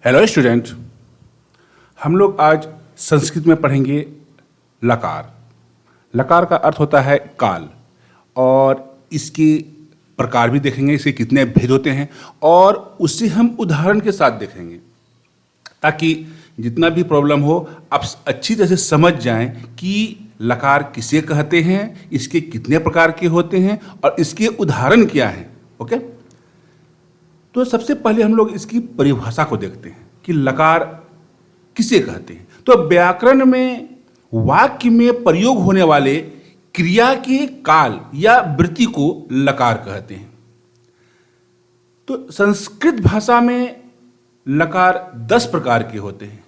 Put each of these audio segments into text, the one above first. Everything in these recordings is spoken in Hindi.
हेलो स्टूडेंट, हम लोग आज संस्कृत में पढ़ेंगे लकार। लकार का अर्थ होता है काल, और इसके प्रकार भी देखेंगे, इसके कितने भेद होते हैं, और उसे हम उदाहरण के साथ देखेंगे ताकि जितना भी प्रॉब्लम हो आप अच्छी तरह से समझ जाएं कि लकार किसे कहते हैं, इसके कितने प्रकार के होते हैं और इसके उदाहरण क्या हैं। ओके, तो सबसे पहले हम लोग इसकी परिभाषा को देखते हैं कि लकार किसे कहते हैं। तो व्याकरण में वाक्य में प्रयोग होने वाले क्रिया के काल या वृत्ति को लकार कहते हैं। तो संस्कृत भाषा में लकार 10 प्रकार के होते हैं।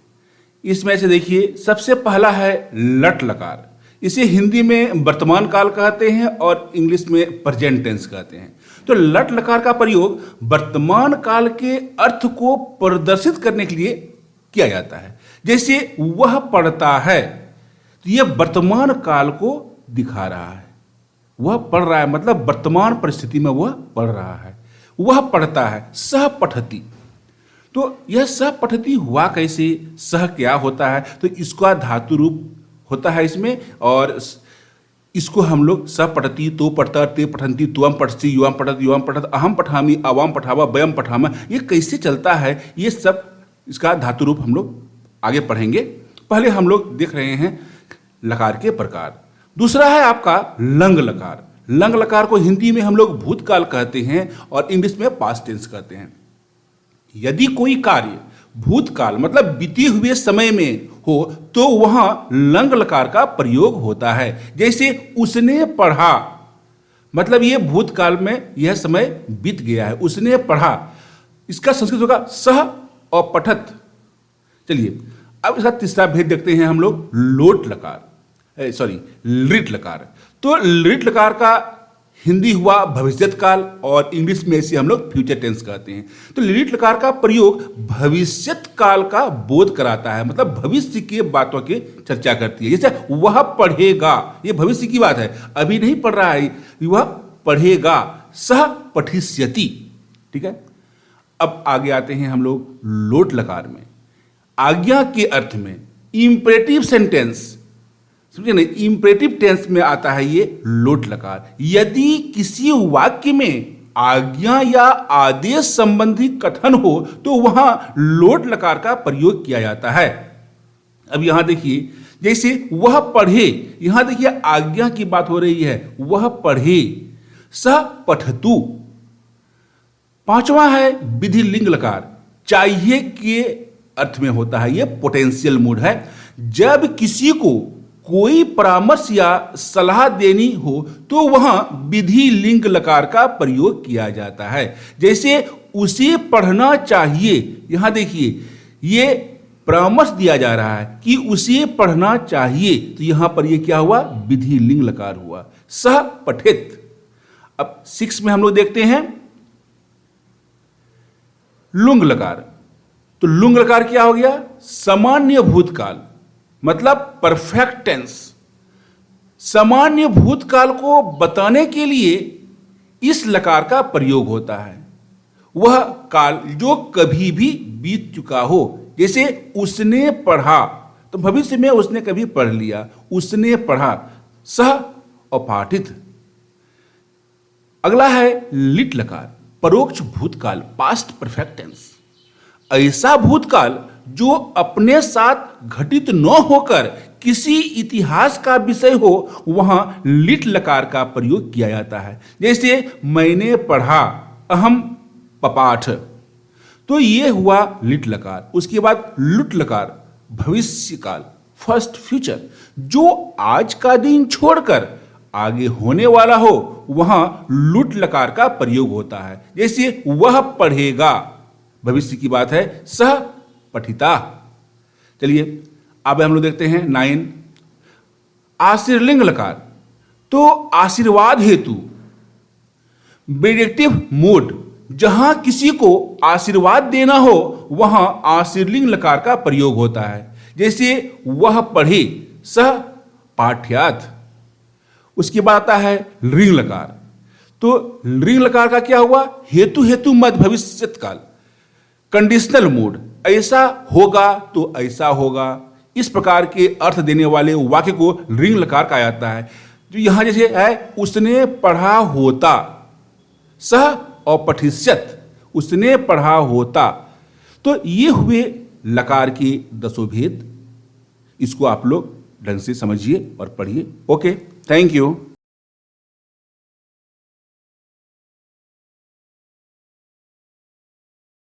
इसमें से देखिए, सबसे पहला है लट लकार। इसे हिंदी में वर्तमान काल कहते हैं और इंग्लिश में प्रेजेंट टेंस कहते हैं। तो लट लकार का प्रयोग वर्तमान काल के अर्थ को प्रदर्शित करने के लिए किया जाता है। जैसे वह पढ़ता है, तो यह वर्तमान काल को दिखा रहा है। वह पढ़ रहा है मतलब वर्तमान परिस्थिति में वह पढ़ रहा है। वह पढ़ता है, सह पठती। तो यह सह पठती हुआ कैसे, सह क्या होता है, तो इसका धातु रूप होता है इसमें, और इसको हम लोग स पठती, तो पढ़ता, ते पठंती, तुम पठसी, युवाम पठत, युवाम पठत, अहम पठामी, अवाम पठावा, वयम पठामा, ये कैसे चलता है, ये सब इसका धातु रूप हम लोग आगे पढ़ेंगे। पहले हम लोग देख रहे हैं लकार के प्रकार। दूसरा है आपका लंग लकार। लंग लकार को हिंदी में हम लोग भूतकाल कहते हैं और इंग्लिश में पास्ट टेंस कहते हैं। यदि कोई कार्य भूतकाल मतलब बीते हुए समय में हो तो वहां लंग लकार का प्रयोग होता है। जैसे उसने पढ़ा, मतलब ये भूतकाल में यह समय बीत गया है, उसने पढ़ा। इसका संस्कृत होगा सह और पठत। चलिए अब इसका तीसरा भेद देखते हैं हम लोग, लोट लकार, लिट लकार। तो लिट लकार का हिंदी हुआ भविष्यत काल और इंग्लिश में इसे हम लोग फ्यूचर टेंस कहते हैं। तो लिट लकार का प्रयोग भविष्यत काल का बोध कराता है, मतलब भविष्य की बातों की चर्चा करती है। जैसे वह पढ़ेगा, ये भविष्य की बात है, अभी नहीं पढ़ रहा है, वह पढ़ेगा, सह पठिष्यति। ठीक है, अब आगे आते हैं हम लोग लोट लकार में। आज्ञा के अर्थ में इंपरेटिव सेंटेंस, समझे नहीं, इंपरेटिव टेंस में आता है ये लोट लकार। यदि किसी वाक्य में आज्ञा या आदेश संबंधी कथन हो तो वहां लोट लकार का प्रयोग किया जाता है। अब यहां देखिए, जैसे वह पढ़े, यहां देखिए आज्ञा की बात हो रही है, वह पढ़े, सह पठतु। पांचवा है विधि लिंग लकार। चाहिए के अर्थ में होता है, यह पोटेंशियल मूड है। जब किसी को कोई परामर्श या सलाह देनी हो तो वहां विधि लिंग लकार का प्रयोग किया जाता है। जैसे उसे पढ़ना चाहिए, यहां देखिए ये परामर्श दिया जा रहा है कि उसे पढ़ना चाहिए, तो यहां पर ये क्या हुआ, विधि लिंग लकार हुआ, सह पठित। अब 6 में हम लोग देखते हैं लुंग लकार। तो लुंग लकार क्या हो गया, सामान्य भूतकाल मतलब परफेक्ट टेंस। सामान्य भूतकाल को बताने के लिए इस लकार का प्रयोग होता है। वह काल जो कभी भी बीत चुका हो, जैसे उसने पढ़ा, तो भविष्य में उसने कभी पढ़ लिया, उसने पढ़ा, सह और पाठित। अगला है लिट लकार, परोक्ष भूतकाल, पास्ट परफेक्ट टेंस। ऐसा भूतकाल जो अपने साथ घटित न होकर किसी इतिहास का विषय हो, वहां लिट लकार का प्रयोग किया जाता है। जैसे मैंने पढ़ा, अहम पपाठ, तो ये हुआ लिट लकार। उसके बाद लुट लकार, भविष्य काल, फर्स्ट फ्यूचर, जो आज का दिन छोड़कर आगे होने वाला हो, वहां लुट लकार का प्रयोग होता है। जैसे वह पढ़ेगा, भविष्य की बात है, सह पठिता। चलिए अब हम लोग देखते हैं 9 आशीर्लिंग लकार। तो आशीर्वाद हेतु बेडिक्टिव मोड, जहां किसी को आशीर्वाद देना हो वहां आशीर्लिंग लकार का प्रयोग होता है। जैसे वह पढ़े, सह पाठ्यात्। उसके बाद आता है रिंग लकार। तो रिंग लकार का क्या हुआ, हेतु हेतु मध्य भविष्यत काल, कंडीशनल मूड, ऐसा होगा तो ऐसा होगा, इस प्रकार के अर्थ देने वाले वाक्य को ऋण लकार कहा जाता है। जो यहां जैसे है उसने पढ़ा होता, सह और पठिष्यत, उसने पढ़ा होता, तो ये हुए लकार के 10 भेद। इसको आप लोग ढंग से समझिए और पढ़िए। Okay, thank you.